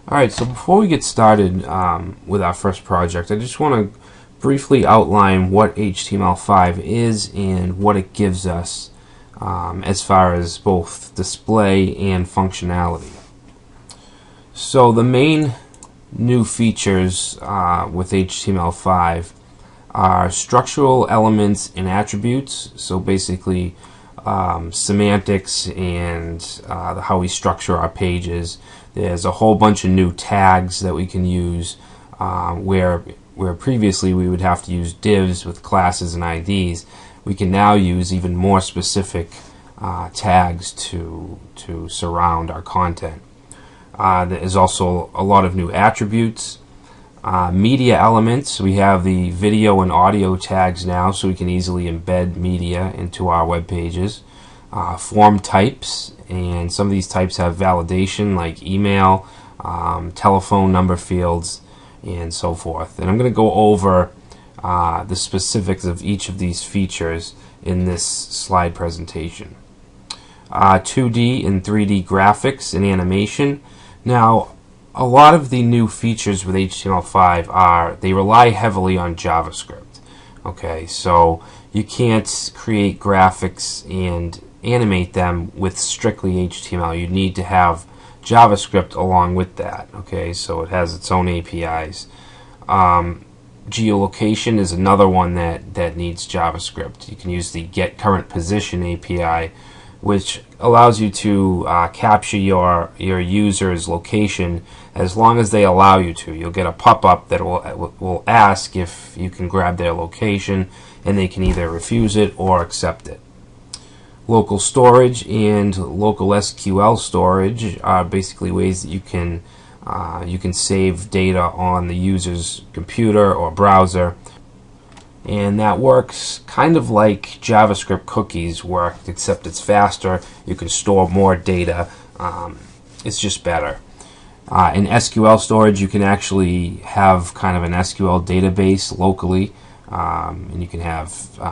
Alright, so before we get started with our first project, I just want to briefly outline what HTML5 is and what it gives us as far as both display and functionality. So the main new features with HTML5 are structural elements and attributes, so basically semantics and how we structure our pages. There's a whole bunch of new tags that we can use where previously we would have to use divs with classes and IDs. We can now use even more specific tags to surround our content. There is also a lot of new attributes. Media elements, we have the video and audio tags now, so we can easily embed media into our web pages. Form types, and some of these types have validation like email, telephone number fields, and so forth. And I'm going to go over the specifics of each of these features in this slide presentation. 2D and 3D graphics and animation. Now, a lot of the new features with HTML5 they rely heavily on JavaScript. Okay, so you can't create graphics and animate them with strictly HTML. You need to have JavaScript along with that. Okay, so it has its own APIs. Geo-Location is another one that needs JavaScript. You can use the Get Current Position API, which allows you to capture your user's location as long as they allow you to. You'll get a pop-up that will ask if you can grab their location, and they can either refuse it or accept it. Local storage and local SQL storage are basically ways that you can save data on the user's computer or browser. And that works kind of like JavaScript cookies work, except it's faster. You can store more data. It's just better. In SQL storage, you can actually have kind of an SQL database locally, and you can have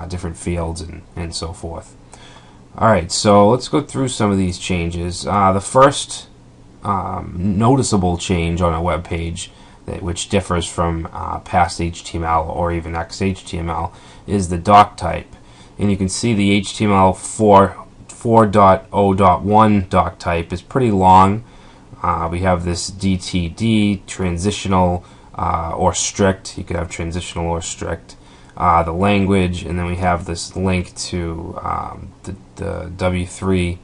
different fields and so forth. Alright, so let's go through some of these changes. The first noticeable change on a web page, which differs from past HTML or even XHTML, is the doc type. And you can see the HTML4.0.1 doc type is pretty long. We have this DTD, transitional or strict. You could have transitional or strict. The language, and then we have this link to the W3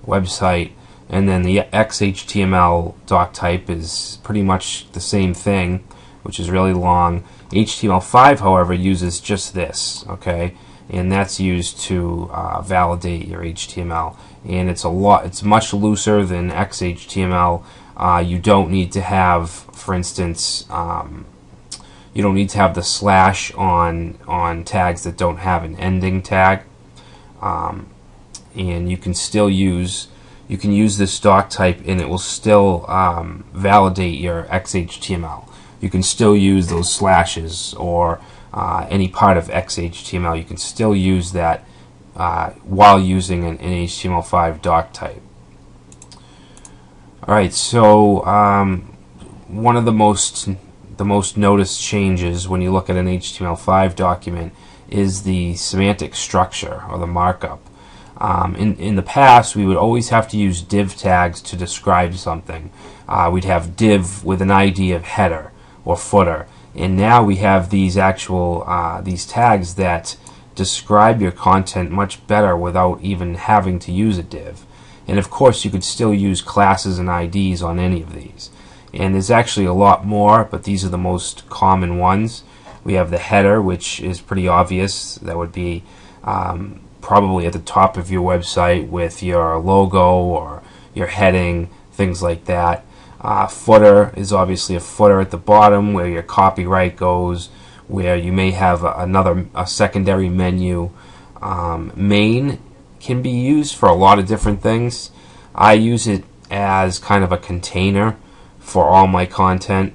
website. And then the XHTML doc type is pretty much the same thing, which is really long. HTML5, however, uses just this, okay, and that's used to validate your HTML. And it's much looser than XHTML. You don't need to have, for instance, you don't need to have the slash on tags that don't have an ending tag, and you can still use. You can use this doc type and it will still validate your XHTML. You can still use those slashes or any part of XHTML. You can still use that while using an HTML5 doc type. Alright, so one of the most noticed changes when you look at an HTML5 document is the semantic structure or the markup. In the past, we would always have to use div tags to describe something. We'd have div with an ID of header or footer, and now we have these these tags that describe your content much better without even having to use a div. And of course, you could still use classes and IDs on any of these. And there's actually a lot more, but these are the most common ones. We have the header, which is pretty obvious. That would be probably at the top of your website with your logo or your heading, things like that. Footer is obviously a footer at the bottom where your copyright goes, where you may have a secondary menu. Main can be used for a lot of different things. I use it as kind of a container for all my content.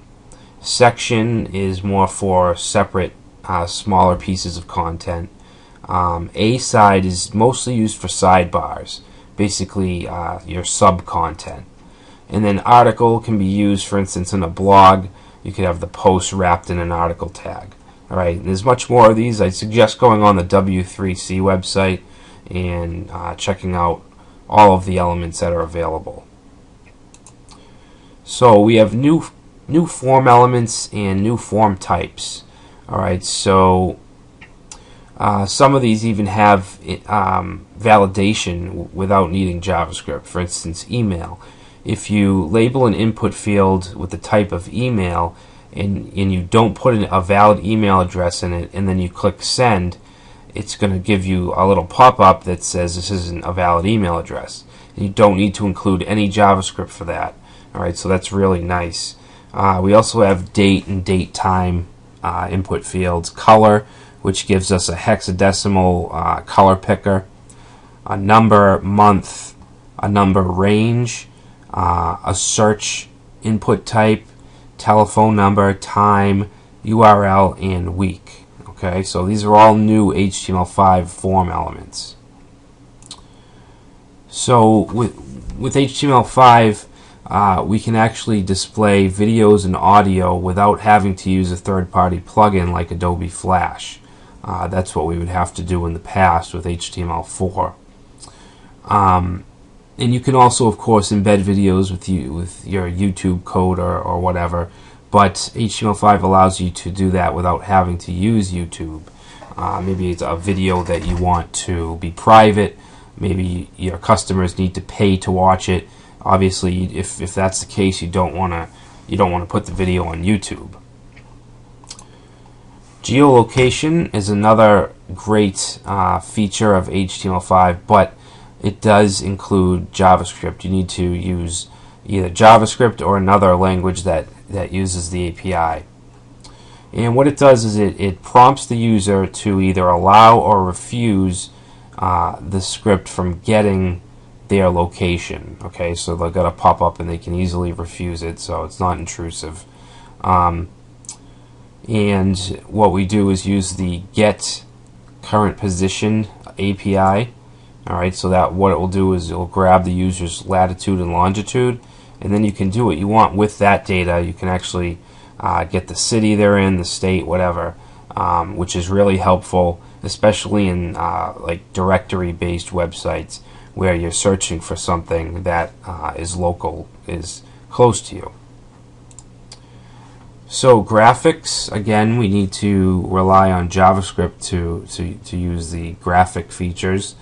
Section is more for separate, smaller pieces of content. A side is mostly used for sidebars, basically your sub content. And then article can be used, for instance, in a blog. You could have the post wrapped in an article tag. All right, and there's much more of these. I suggest going on the W3C website and checking out all of the elements that are available. So we have new form elements and new form types. All right, so some of these even have validation without needing JavaScript. For instance, email. If you label an input field with the type of email and you don't put a valid email address in it, and then you click send, it's going to give you a little pop-up that says this isn't a valid email address. And you don't need to include any JavaScript for that. Alright, so that's really nice. We also have date and date time input fields. Color, which gives us a hexadecimal color picker. A number, month, a number range, a search input type, telephone number, time, URL, and week. Okay, so these are all new HTML5 form elements. So with HTML5, we can actually display videos and audio without having to use a third-party plugin like Adobe Flash. That's what we would have to do in the past with HTML4. And you can also, of course, embed videos with your YouTube code or whatever, but HTML5 allows you to do that without having to use YouTube. Maybe it's a video that you want to be private. Maybe your customers need to pay to watch it. Obviously, if that's the case, you don't want to put the video on YouTube. Geo-Location is another great feature of HTML5, but it does include JavaScript. You need to use either JavaScript or another language that uses the API. And what it does is it prompts the user to either allow or refuse the script from getting their location. Okay, so they'll get a pop-up and they can easily refuse it, so it's not intrusive. And what we do is use the get current position API. Alright, so that what it will do is it will grab the user's latitude and longitude, and then you can do what you want with that data. You can actually get the city they're in, the state, whatever, which is really helpful, especially in like directory-based websites where you're searching for something that is local, is close to you. So graphics, again, we need to rely on JavaScript to use the graphic features.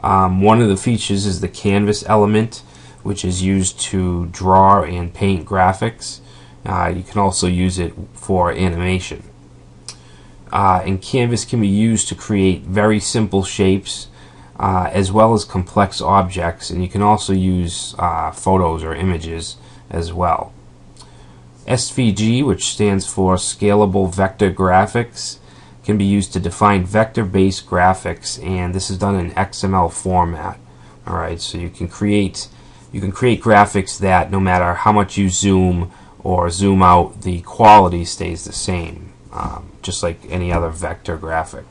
One of the features is the canvas element, which is used to draw and paint graphics. You can also use it for animation. And canvas can be used to create very simple shapes as well as complex objects, and you can also use photos or images as well. SVG, which stands for Scalable Vector Graphics, can be used to define vector-based graphics, and this is done in XML format. Alright, so you can create graphics that no matter how much you zoom or zoom out, the quality stays the same, just like any other vector graphic.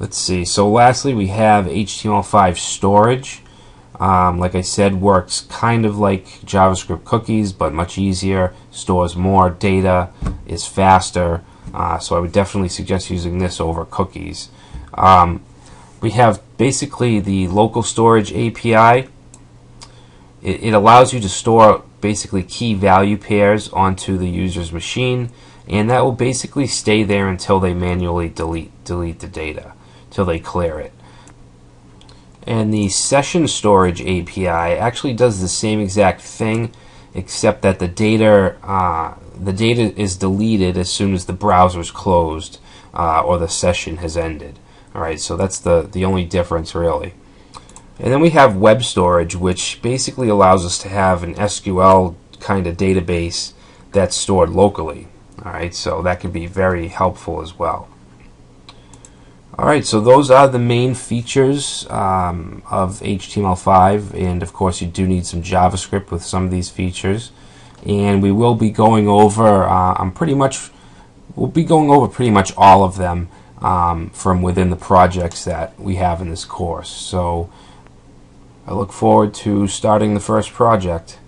Let's see, so lastly we have HTML5 Storage. Like I said, works kind of like JavaScript cookies, but much easier, stores more data, is faster. So I would definitely suggest using this over cookies. We have basically the local storage API. It allows you to store basically key value pairs onto the user's machine, and that will basically stay there until they manually delete the data, till they clear it. And the session storage API actually does the same exact thing, except that the data is deleted as soon as the browser is closed or the session has ended. Alright, so that's the only difference really. And then we have web storage, which basically allows us to have an SQL kind of database that's stored locally. Alright, so that can be very helpful as well. Alright, so those are the main features of HTML5, and of course you do need some JavaScript with some of these features. And we will be going over we'll be going over pretty much all of them from within the projects that we have in this course. So I look forward to starting the first project.